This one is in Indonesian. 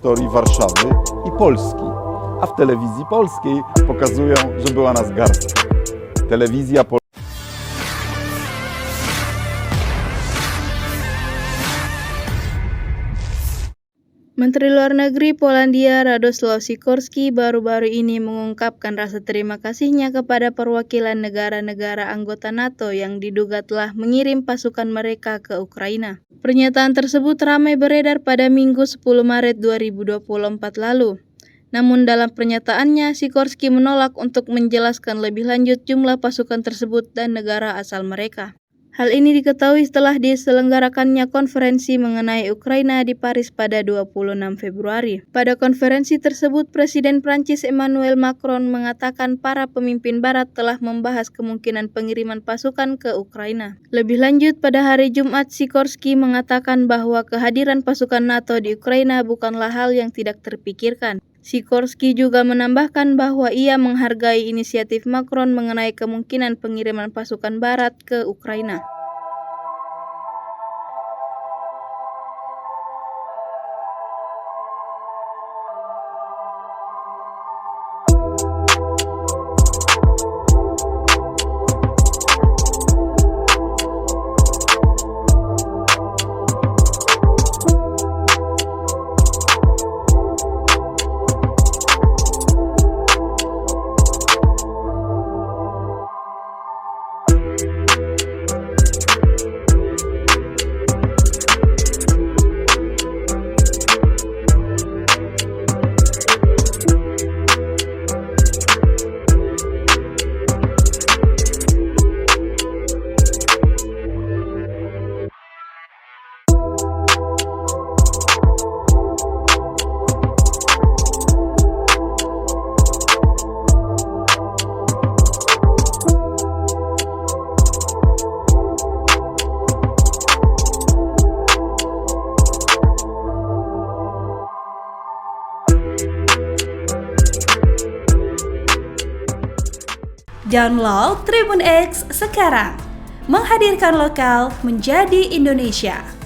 historii Warszawy i Polski, a w telewizji polskiej pokazują, że była nas garstka. Telewizja Menteri Luar Negeri Polandia Radoslaw Sikorski baru-baru ini mengungkapkan rasa terima kasihnya kepada perwakilan negara-negara anggota NATO yang diduga telah mengirim pasukan mereka ke Ukraina. Pernyataan tersebut ramai beredar pada Minggu 10 Maret 2024 lalu. Namun dalam pernyataannya, Sikorski menolak untuk menjelaskan lebih lanjut jumlah pasukan tersebut dan negara asal mereka. Hal ini diketahui setelah diselenggarakannya konferensi mengenai Ukraina di Paris pada 26 Februari. Pada konferensi tersebut, Presiden Prancis Emmanuel Macron mengatakan para pemimpin Barat telah membahas kemungkinan pengiriman pasukan ke Ukraina. Lebih lanjut, pada hari Jumat, Sikorski mengatakan bahwa kehadiran pasukan NATO di Ukraina bukanlah hal yang tidak terpikirkan. Sikorski juga menambahkan bahwa ia menghargai inisiatif Macron mengenai kemungkinan pengiriman pasukan Barat ke Ukraina. Download Tribun X sekarang, menghadirkan lokal menjadi Indonesia.